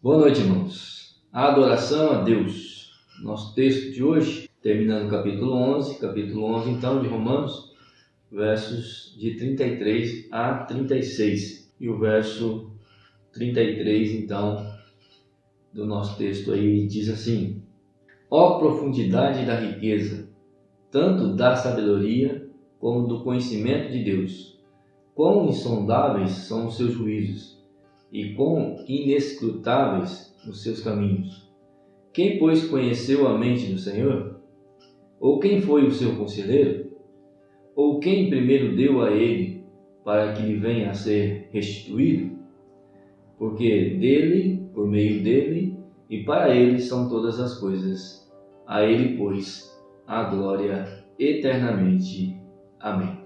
Boa noite, irmãos. A adoração a Deus. Nosso texto de hoje, terminando o capítulo 11 então de Romanos, versos de 33 a 36. E o verso 33 então do nosso texto aí diz assim: Ó profundidade da riqueza, tanto da sabedoria como do conhecimento de Deus! Quão insondáveis são os seus juízos, e quão inescrutáveis os seus caminhos! Quem, pois, conheceu a mente do Senhor? Ou quem foi o seu conselheiro? Ou quem primeiro deu a ele, para que lhe venha a ser restituído? Porque dele, por meio dele e para ele são todas as coisas. A ele, pois, a glória eternamente. Amém.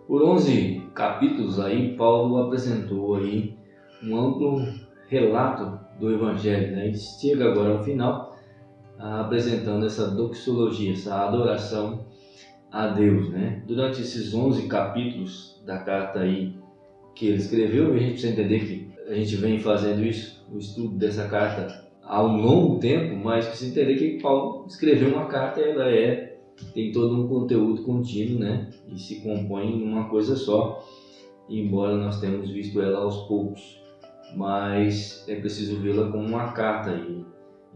Por 11 capítulos aí, Paulo apresentou aí um amplo relato do Evangelho, né? E chega agora ao final apresentando essa doxologia, essa adoração a Deus, né? Durante esses 11 capítulos da carta aí que ele escreveu, a gente precisa entender que a gente vem fazendo isso, o estudo dessa carta há um longo tempo, mas precisa entender que Paulo escreveu uma carta, ela tem todo um conteúdo contínuo, né? E se compõe em uma coisa só, embora nós tenhamos visto ela aos poucos, mas é preciso vê-la como uma carta aí.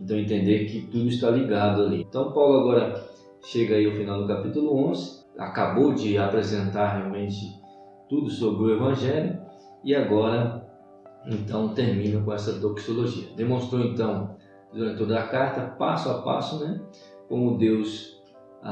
Então entender que tudo está ligado ali. Então Paulo agora chega aí ao final do capítulo 11, acabou de apresentar realmente tudo sobre o Evangelho e agora então termina com essa doxologia. Demonstrou então durante toda a carta, passo a passo, né, como Deus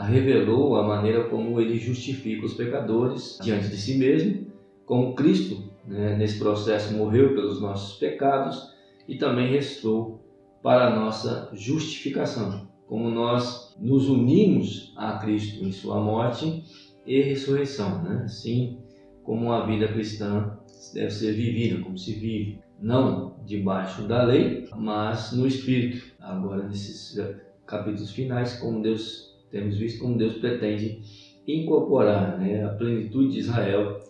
revelou a maneira como ele justifica os pecadores diante de si mesmo, como Cristo, né, nesse processo morreu pelos nossos pecados e também restou para a nossa justificação, como nós nos unimos a Cristo em sua morte e ressurreição, né? Assim como a vida cristã deve ser vivida, como se vive, não debaixo da lei, mas no Espírito. Agora nesses capítulos finais, como Deus, temos visto como Deus pretende incorporar, né, a plenitude de Israel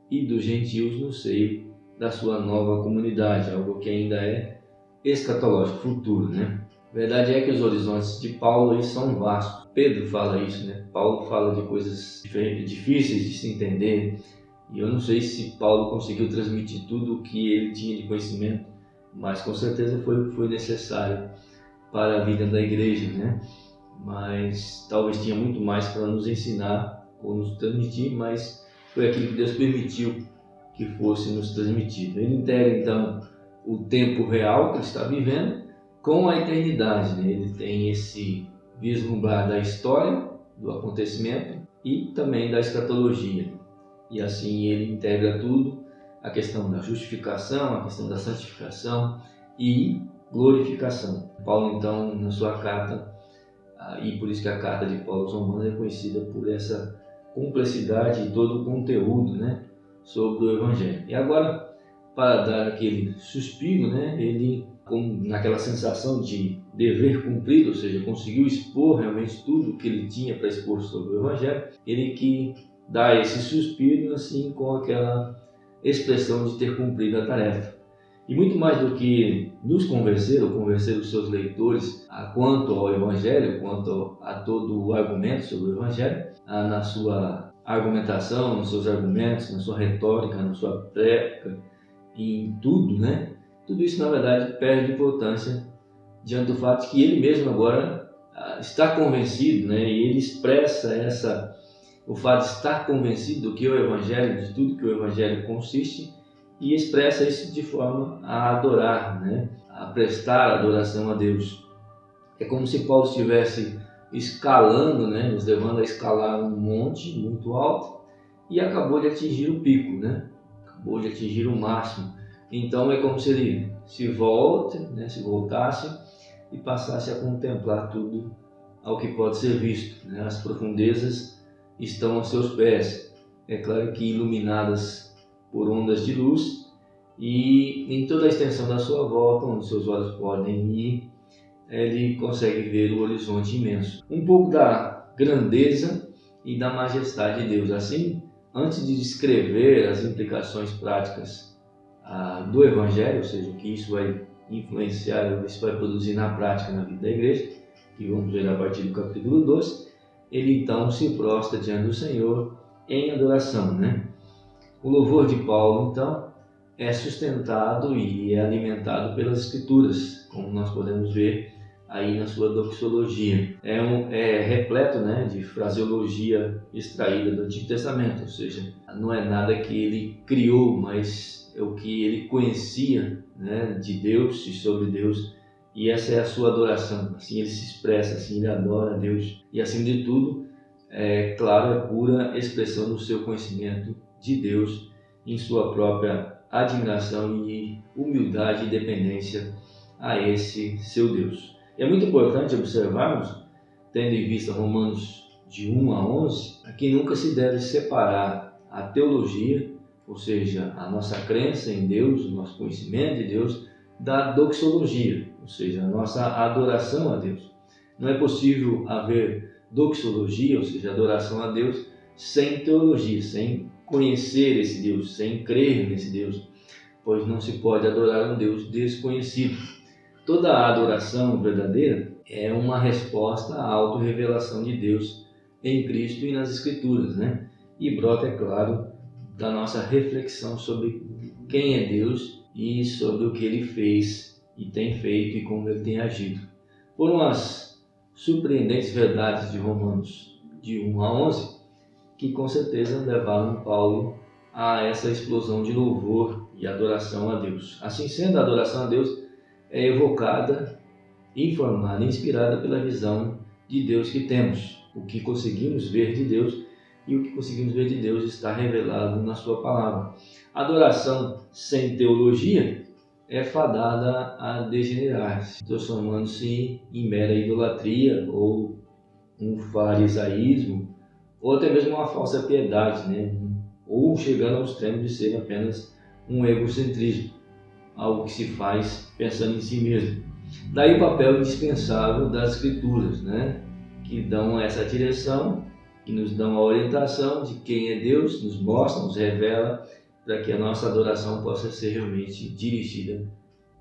e dos gentios no seio da sua nova comunidade, algo que ainda é escatológico, futuro, né? A verdade é que os horizontes de Paulo são vastos. Pedro fala isso, né? Paulo fala de coisas difíceis de se entender, e eu não sei se Paulo conseguiu transmitir tudo o que ele tinha de conhecimento, mas com certeza foi necessário para a vida da igreja, né? Mas talvez tinha muito mais para nos ensinar ou nos transmitir, mas foi aquilo que Deus permitiu que fosse nos transmitido. Ele integra então o tempo real que ele está vivendo com a eternidade, né? Ele tem esse vislumbrar da história, do acontecimento e também da escatologia. E assim ele integra tudo, a questão da justificação, a questão da santificação e glorificação. Paulo então, na sua carta, e por isso que a carta de Paulo aos Romanos é conhecida por essa complexidade e todo o conteúdo, né, sobre o Evangelho. E agora, para dar aquele suspiro, né, ele, naquela sensação de dever cumprido, ou seja, conseguiu expor realmente tudo o que ele tinha para expor sobre o Evangelho, ele que dá esse suspiro assim com aquela expressão de ter cumprido a tarefa. E muito mais do que nos convencer ou convencer os seus leitores quanto ao Evangelho, quanto a todo o argumento sobre o Evangelho, na sua argumentação, nos seus argumentos, na sua retórica, na sua prédica, em tudo, né? Tudo isso, na verdade, perde importância diante do fato de que ele mesmo agora está convencido, né? E ele expressa o fato de estar convencido do que é o Evangelho, de tudo que o Evangelho consiste, e expressa isso de forma a adorar, né? A prestar adoração a Deus. É como se Paulo estivesse escalando, né? Nos levando a escalar um monte muito alto e acabou de atingir o pico, né? Acabou de atingir o máximo. Então é como se ele se voltasse e passasse a contemplar tudo ao que pode ser visto, né? As profundezas estão aos seus pés, é claro que iluminadas por ondas de luz, e em toda a extensão da sua volta, onde seus olhos podem ir, ele consegue ver o horizonte imenso. Um pouco da grandeza e da majestade de Deus. Assim, antes de descrever as implicações práticas do Evangelho, ou seja, o que isso vai influenciar, isso vai produzir na prática na vida da igreja, que vamos ver a partir do capítulo 12, ele então se prostra diante do Senhor em adoração, né? O louvor de Paulo, então, é sustentado e é alimentado pelas Escrituras, como nós podemos ver aí na sua doxologia. É repleto, né, de fraseologia extraída do Antigo Testamento, ou seja, não é nada que ele criou, mas é o que ele conhecia, né, de Deus e sobre Deus, e essa é a sua adoração. Assim ele se expressa, assim ele adora a Deus, e acima de tudo, claro, é pura expressão do seu conhecimento de Deus em sua própria admiração e humildade e dependência a esse seu Deus. É muito importante observarmos, tendo em vista Romanos de 1 a 11, que nunca se deve separar a teologia, ou seja, a nossa crença em Deus, o nosso conhecimento de Deus, da doxologia, ou seja, a nossa adoração a Deus. Não é possível haver doxologia, ou seja, adoração a Deus, sem teologia, sem conhecer esse Deus, sem crer nesse Deus, pois não se pode adorar um Deus desconhecido. Toda a adoração verdadeira é uma resposta à autorrevelação de Deus em Cristo e nas Escrituras, né? E brota, é claro, da nossa reflexão sobre quem é Deus e sobre o que Ele fez e tem feito e como Ele tem agido. Foram as surpreendentes verdades de Romanos de 1 a 11 que com certeza levaram Paulo a essa explosão de louvor e adoração a Deus. Assim sendo, a adoração a Deus é evocada, informada, inspirada pela visão de Deus que temos. O que conseguimos ver de Deus e o que conseguimos ver de Deus está revelado na sua palavra. A adoração sem teologia é fadada a degenerar-se, transformando-se em mera idolatria ou um farisaísmo, ou até mesmo uma falsa piedade, né? Ou chegando ao extremo de ser apenas um egocentrismo, algo que se faz pensando em si mesmo. Daí o papel indispensável das Escrituras, né? Que dão essa direção, que nos dão a orientação de quem é Deus, nos mostra, nos revela, para que a nossa adoração possa ser realmente dirigida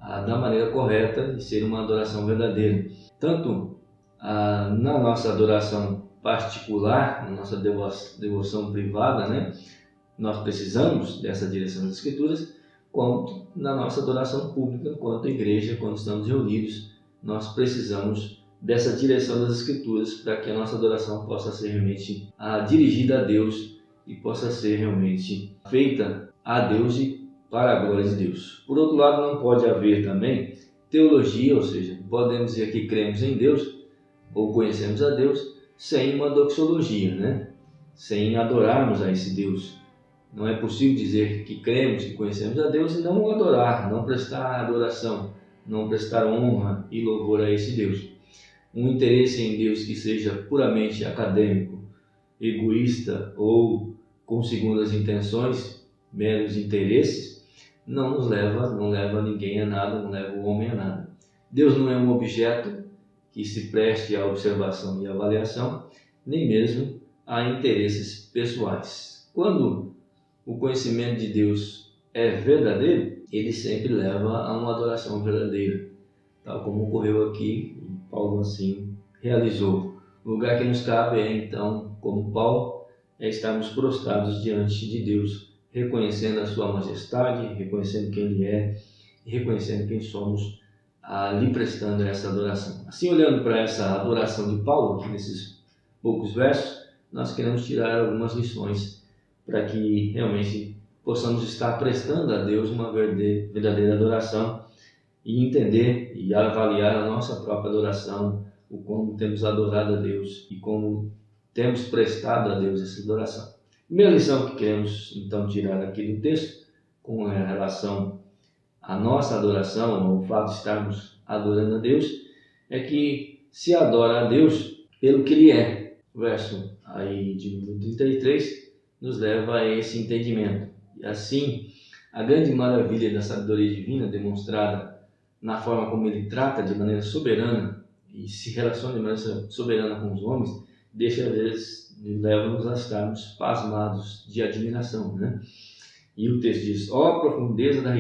da maneira correta e ser uma adoração verdadeira. Tanto na nossa adoração particular, na nossa devoção privada, né? Nós precisamos dessa direção das Escrituras, quanto na nossa adoração pública, quanto igreja, quando estamos reunidos, nós precisamos dessa direção das Escrituras para que a nossa adoração possa ser realmente dirigida a Deus e possa ser realmente feita a Deus e para a glória de Deus. Por outro lado, não pode haver também teologia, ou seja, podemos dizer que cremos em Deus ou conhecemos a Deus sem uma doxologia, né? Sem adorarmos a esse Deus. Não é possível dizer que cremos, que conhecemos a Deus e não o adorar, não prestar adoração, não prestar honra e louvor a esse Deus. Um interesse em Deus que seja puramente acadêmico, egoísta ou com segundas intenções, meros interesses, não leva ninguém a nada, não leva o homem a nada. Deus não é um objeto que se preste à observação e avaliação, nem mesmo a interesses pessoais. Quando o conhecimento de Deus é verdadeiro, ele sempre leva a uma adoração verdadeira, tal como ocorreu aqui, e Paulo assim realizou. O lugar que nos cabe é então, como Paulo, estarmos prostrados diante de Deus, reconhecendo a sua majestade, reconhecendo quem Ele é e reconhecendo quem somos, lhe prestando essa adoração. Assim, olhando para essa adoração de Paulo, aqui nesses poucos versos, nós queremos tirar algumas lições para que realmente possamos estar prestando a Deus uma verdadeira adoração e entender e avaliar a nossa própria adoração, o como temos adorado a Deus e como temos prestado a Deus essa adoração. Primeira lição que queremos então tirar aqui do texto, com relação à nossa adoração, ao fato de estarmos adorando a Deus, é que se adora a Deus pelo que Ele é. O verso aí de número 33 nos leva a esse entendimento. E assim, a grande maravilha da sabedoria divina demonstrada na forma como Ele trata de maneira soberana e se relaciona de maneira soberana com os homens, deixa às vezes, leva-nos a estarmos pasmados de admiração, né? E o texto diz: ó profundidade da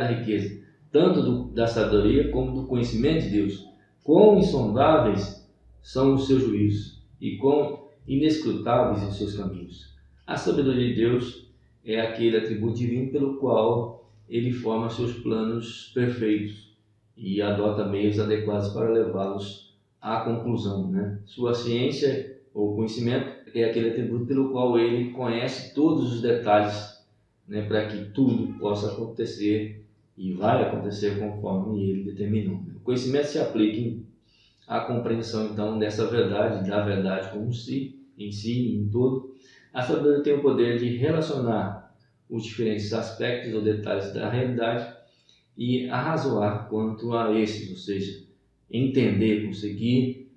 riqueza, tanto da sabedoria como do conhecimento de Deus. Quão insondáveis são os seus juízos e quão inescrutáveis os seus caminhos. A sabedoria de Deus é aquele atributo divino pelo qual ele forma seus planos perfeitos e adota meios adequados para levá-los à conclusão, né? Sua ciência ou conhecimento é aquele atributo pelo qual ele conhece todos os detalhes, né, para que tudo possa acontecer e vai acontecer conforme ele determinou. O conhecimento se aplica à compreensão, então, dessa verdade, da verdade como em si, em todo. A sabedoria tem o poder de relacionar os diferentes aspectos ou detalhes da realidade e arrazoar quanto a esses, ou seja, entender, conseguir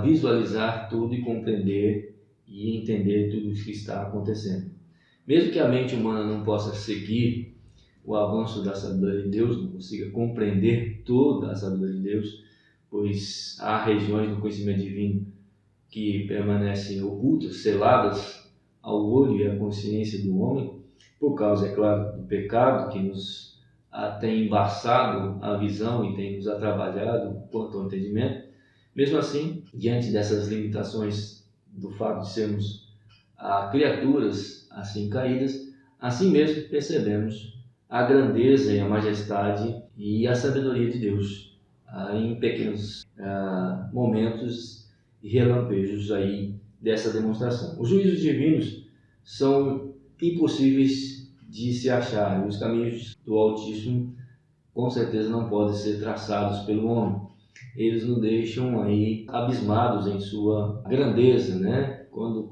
visualizar tudo e compreender e entender tudo o que está acontecendo. Mesmo que a mente humana não possa seguir o avanço da sabedoria de Deus, não consiga compreender toda a sabedoria de Deus, pois há regiões do conhecimento divino que permanecem ocultas, seladas ao olho e à consciência do homem, por causa, é claro, do pecado que nos tem embaçado a visão e tem nos atrapalhado quanto ao entendimento. Mesmo assim, diante dessas limitações do fato de sermos criaturas assim caídas, assim mesmo percebemos a grandeza e a majestade e a sabedoria de Deus em pequenos momentos e relampejos aí dessa demonstração. Os juízos divinos são impossíveis de se achar e os caminhos do Altíssimo com certeza não podem ser traçados pelo homem. Eles nos deixam aí abismados em sua grandeza, né? Quando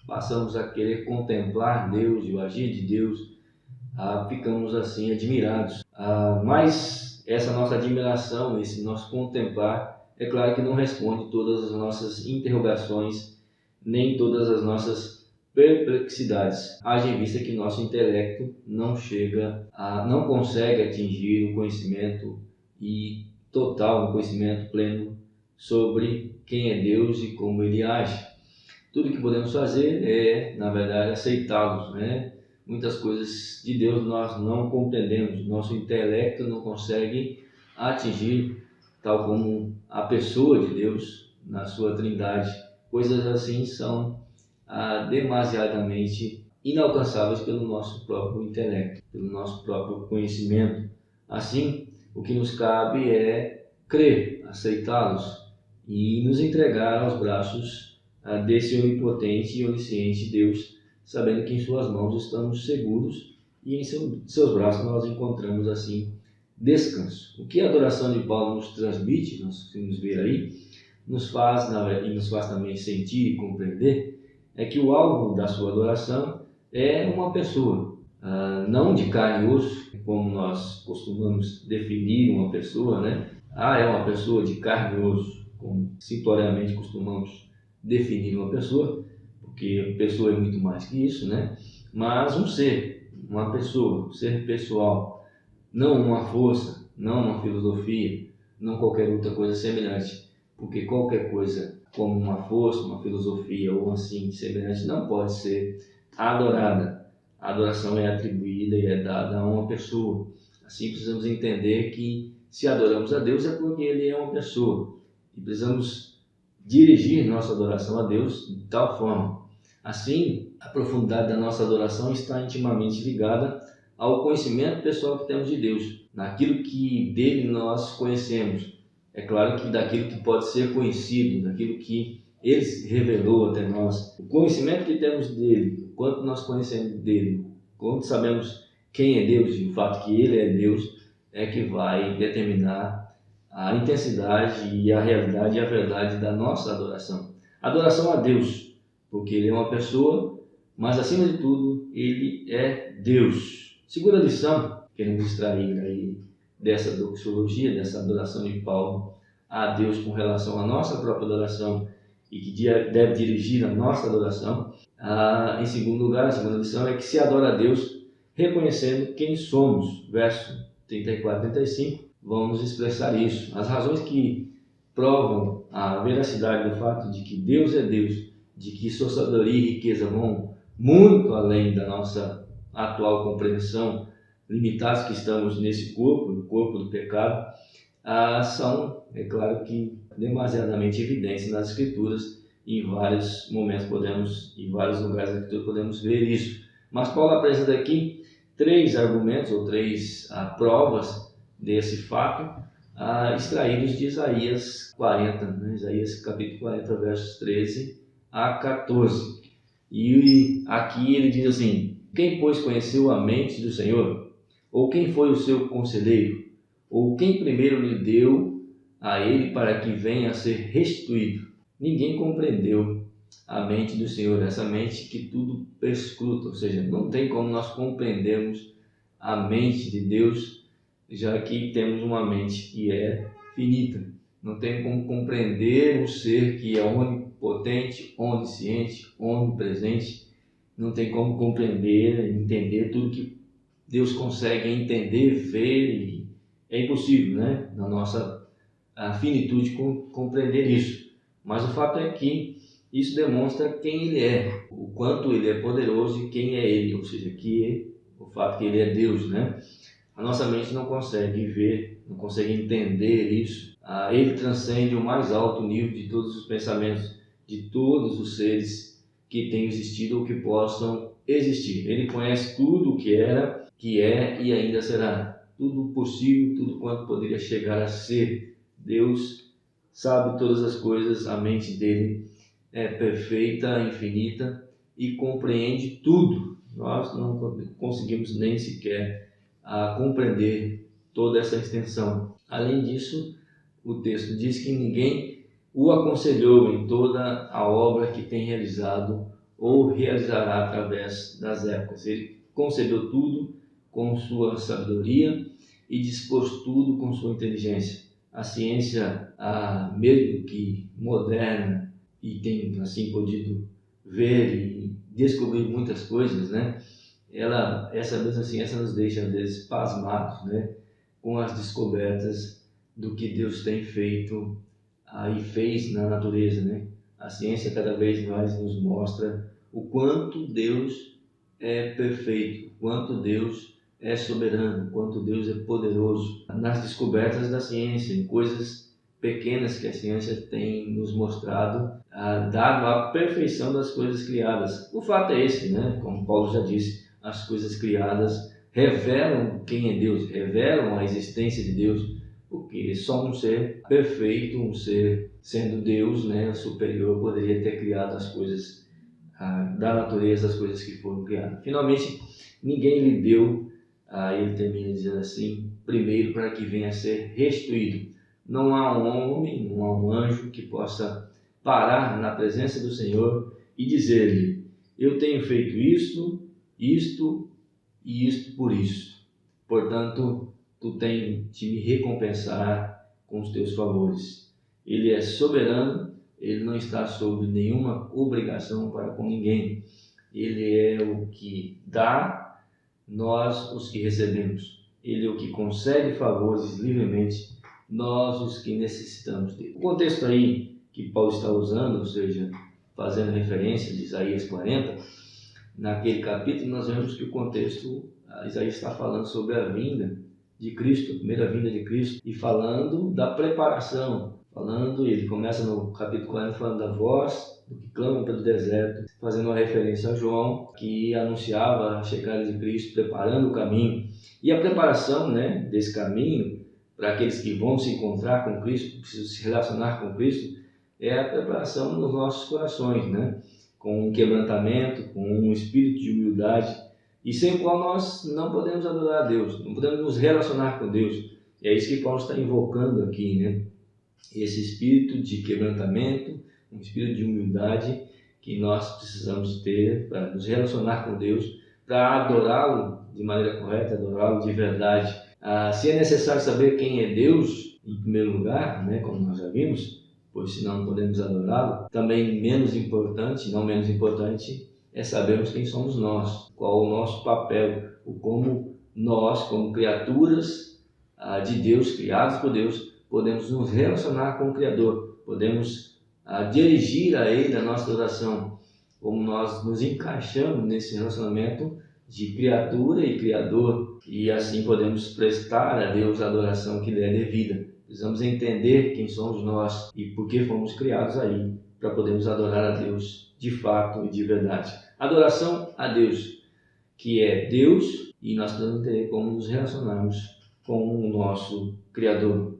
passamos a querer contemplar Deus e o agir de Deus, ficamos assim admirados. Mas essa nossa admiração, esse nosso contemplar, é claro que não responde todas as nossas interrogações, nem todas as nossas perplexidades, haja em vista que nosso intelecto não consegue atingir o conhecimento e total, um conhecimento pleno sobre quem é Deus e como Ele age. Tudo que podemos fazer é, na verdade, aceitá-los, né? Muitas coisas de Deus nós não compreendemos, nosso intelecto não consegue atingir, tal como a pessoa de Deus na sua trindade. Coisas assim são demasiadamente inalcançáveis pelo nosso próprio intelecto, pelo nosso próprio conhecimento. Assim, o que nos cabe é crer, aceitá-los e nos entregar aos braços desse onipotente e onisciente Deus, sabendo que em suas mãos estamos seguros e em seus braços nós encontramos assim descanso. O que a adoração de Paulo nos transmite, nós conseguimos ver aí, nos faz também sentir e compreender, é que o alvo da sua adoração é uma pessoa, não de carne e osso, como nós costumamos definir uma pessoa, né? É uma pessoa de carne e osso, como simploriamente costumamos definir uma pessoa, porque pessoa é muito mais que isso, né? Mas um ser, uma pessoa, um ser pessoal, não uma força, não uma filosofia, não qualquer outra coisa semelhante, porque qualquer coisa como uma força, uma filosofia ou assim semelhante não pode ser adorada. A adoração é atribuída e é dada a uma pessoa. Assim precisamos entender que se adoramos a Deus é porque Ele é uma pessoa e precisamos dirigir nossa adoração a Deus de tal forma. Assim, a profundidade da nossa adoração está intimamente ligada ao conhecimento pessoal que temos de Deus, naquilo que dele nós conhecemos. É claro que daquilo que pode ser conhecido, daquilo que Ele revelou até nós. O conhecimento que temos dele, o quanto nós conhecemos dele, quanto sabemos quem é Deus e o fato que Ele é Deus, é que vai determinar a intensidade e a realidade e a verdade da nossa adoração. Adoração a Deus, porque Ele é uma pessoa, mas acima de tudo, Ele é Deus. Segunda lição, queremos extrair aí dessa doxologia, dessa adoração de Paulo a Deus com relação à nossa própria adoração e que deve dirigir a nossa adoração. Em segundo lugar, a segunda lição é que se adora a Deus reconhecendo quem somos. Verso 34 e 35 vamos expressar isso. As razões que provam a veracidade do fato de que Deus é Deus, de que sua sabedoria e riqueza vão muito além da nossa atual compreensão, limitados que estamos nesse corpo, no corpo do pecado, são, é claro que, demasiadamente evidentes nas Escrituras. Em vários momentos em vários lugares da Escritura podemos ver isso. Mas Paulo apresenta aqui 3 argumentos ou 3 provas desse fato, extraídos de Isaías 40, né? Isaías capítulo 40, versos 13 a 14. E aqui ele diz assim: quem, pois, conheceu a mente do Senhor? Ou quem foi o seu conselheiro? Ou quem primeiro lhe deu a ele para que venha a ser restituído? Ninguém compreendeu a mente do Senhor, essa mente que tudo perscruta, ou seja, não tem como nós compreendermos a mente de Deus, já que temos uma mente que é finita. Não tem como compreender um ser que é onipotente, onisciente, onipresente. Não tem como compreender, entender tudo que Deus consegue entender, ver, e é impossível, né? Na nossa finitude compreender isso. Mas o fato é que isso demonstra quem Ele é, o quanto Ele é poderoso e quem é Ele, ou seja, o fato que Ele é Deus, né? A nossa mente não consegue ver, não consegue entender isso. Ele transcende o mais alto nível de todos os pensamentos, de todos os seres que têm existido ou que possam existir. Ele conhece tudo o que era, que é e ainda será. Tudo possível, tudo quanto poderia chegar a ser. Deus sabe todas as coisas, a mente dele é perfeita, infinita e compreende tudo. Nós não conseguimos nem sequer compreender toda essa extensão. Além disso, o texto diz que ninguém o aconselhou em toda a obra que tem realizado ou realizará através das épocas. Ele concebeu tudo com sua sabedoria e dispôs tudo com sua inteligência. A ciência, mesmo que moderna, e tem assim podido ver e descobrir muitas coisas, né? Essa mesma ciência nos deixa às vezes pasmados, né? Com as descobertas do que Deus tem feito e fez na natureza, né? A ciência cada vez mais nos mostra o quanto Deus é perfeito, o quanto Deus é soberano, o quanto Deus é poderoso. Nas descobertas da ciência, em coisas pequenas que a ciência tem nos mostrado, dado a perfeição das coisas criadas. O fato é esse, né? Como Paulo já disse, as coisas criadas revelam quem é Deus, revelam a existência de Deus, porque só um ser perfeito, um ser sendo Deus, né, superior, poderia ter criado as coisas da natureza, as coisas que foram criadas. Finalmente, ninguém lhe deu, ele termina dizendo assim, primeiro para que venha a ser restituído. Não há um homem, não há um anjo que possa parar na presença do Senhor e dizer-lhe: eu tenho feito isto, isto e isto por isso. Portanto, tu tens de me recompensar com os teus favores. Ele é soberano, ele não está sob nenhuma obrigação para com ninguém. Ele é o que dá, nós os que recebemos. Ele é o que concede favores livremente, nós os que necessitamos dele. O contexto aí que Paulo está usando, ou seja, fazendo referência de Isaías 40, naquele capítulo nós vemos que o contexto, Isaías está falando sobre a vinda de Cristo, a primeira vinda de Cristo, e falando da preparação, ele começa no capítulo 40 falando da voz do que clama pelo deserto, fazendo uma referência a João, que anunciava a chegada de Cristo, preparando o caminho. E a preparação, né, desse caminho, para aqueles que vão se encontrar com Cristo, precisam se relacionar com Cristo, é a preparação nos nossos corações, né? Com um quebrantamento, com um espírito de humildade, e sem o qual nós não podemos adorar a Deus, não podemos nos relacionar com Deus. E é isso que Paulo está invocando aqui, né? Esse espírito de quebrantamento, um espírito de humildade que nós precisamos ter para nos relacionar com Deus, para adorá-lo de maneira correta, adorá-lo de verdade. Se é necessário saber quem é Deus, em primeiro lugar, né, como nós já vimos, pois senão não podemos adorá-lo. Também não menos importante, é sabermos quem somos nós, qual o nosso papel, como nós, como criaturas de Deus, criados por Deus, podemos nos relacionar com o Criador, podemos dirigir a Ele a nossa oração, como nós nos encaixamos nesse relacionamento de criatura e criador, e assim podemos prestar a Deus a adoração que lhe é devida. Precisamos entender quem somos nós e por que fomos criados aí, para podermos adorar a Deus de fato e de verdade. Adoração a Deus, que é Deus, e nós precisamos entender como nos relacionarmos com o nosso Criador.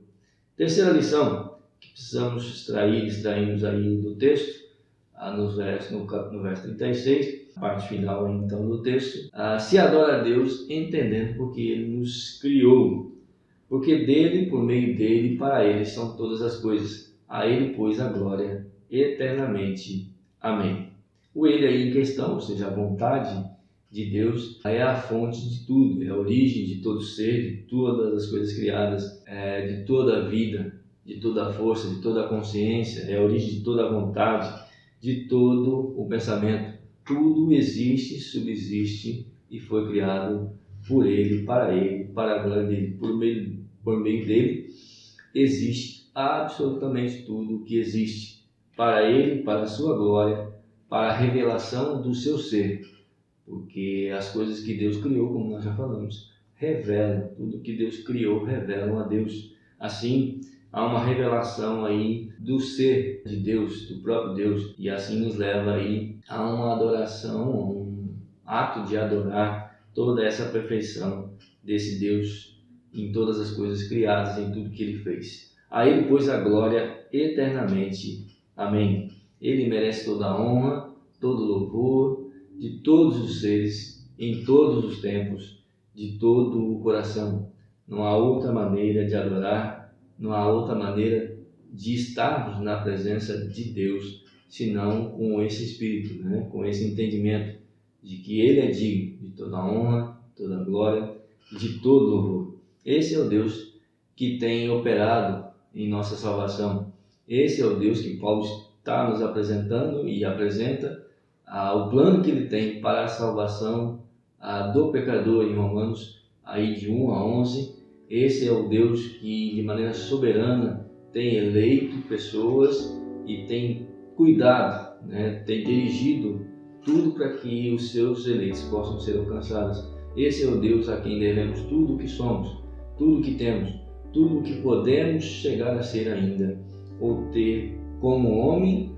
Terceira lição que precisamos extrairmos aí do texto, no verso 36, a parte final então do texto, se adora a Deus entendendo porque Ele nos criou, porque dele, por meio dele, para Ele são todas as coisas, a Ele pois a glória eternamente. Amém. O Ele aí em questão, ou seja, a vontade de Deus, é a fonte de tudo, é a origem de todo ser, de todas as coisas criadas, de toda a vida, de toda a força, de toda a consciência, é a origem de toda a vontade, de todo o pensamento. Tudo existe, subsiste e foi criado por Ele, para a glória dele. Por meio dele existe absolutamente tudo o que existe. Para Ele, para a sua glória, para a revelação do seu ser. Porque as coisas que Deus criou, como nós já falamos, revelam. Tudo que Deus criou revelam a Deus. Assim, há uma revelação aí do ser de Deus, do próprio Deus, e assim nos leva aí a uma adoração, a um ato de adorar toda essa perfeição desse Deus em todas as coisas criadas, em tudo que Ele fez. A Ele, pois, a glória eternamente. Amém. Ele merece toda a honra, todo o louvor de todos os seres, em todos os tempos, de todo o coração. Não há outra maneira de adorar, não há outra maneira de estarmos na presença de Deus, senão com esse espírito, com esse entendimento de que Ele é digno de toda a honra, toda a glória, de todo louvor. Esse é o Deus que tem operado em nossa salvação. Esse é o Deus que Paulo está nos apresentando e apresenta o plano que Ele tem para a salvação do pecador em Romanos, aí de 1 a 11. Esse é o Deus que de maneira soberana tem eleito pessoas e tem cuidado, tem dirigido tudo para que os seus eleitos possam ser alcançados. Esse é o Deus a quem devemos tudo o que somos, tudo o que temos, tudo o que podemos chegar a ser ainda, ou ter como homem,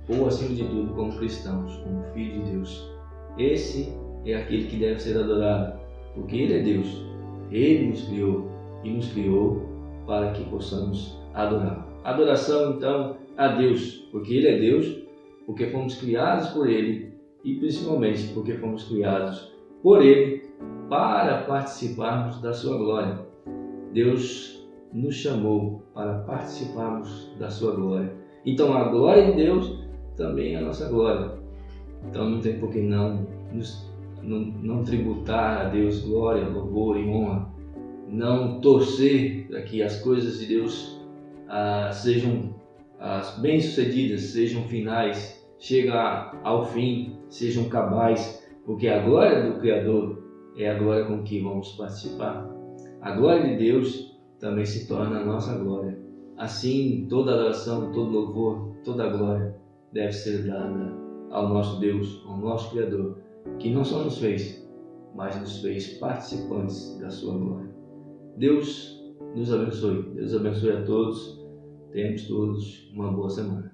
ou acima de tudo como cristãos, como filho de Deus. Esse é aquele que deve ser adorado, porque Ele é Deus. Ele nos criou e nos criou para que possamos adorar. Adoração então a Deus, porque Ele é Deus, porque fomos criados por Ele e principalmente porque fomos criados por Ele para participarmos da sua glória. Deus nos chamou para participarmos da sua glória. Então a glória de Deus também é a nossa glória. Então não tem por que não tributar a Deus glória, louvor e honra, não torcer para que as coisas de Deus sejam bem-sucedidas, sejam finais, cheguem ao fim, sejam cabais, porque a glória do Criador é a glória com que vamos participar. A glória de Deus também se torna a nossa glória. Assim, toda adoração, todo louvor, toda glória deve ser dada ao nosso Deus, ao nosso Criador, que não só nos fez, mas nos fez participantes da sua glória. Deus nos abençoe. Deus abençoe a todos. Tenhamos todos uma boa semana.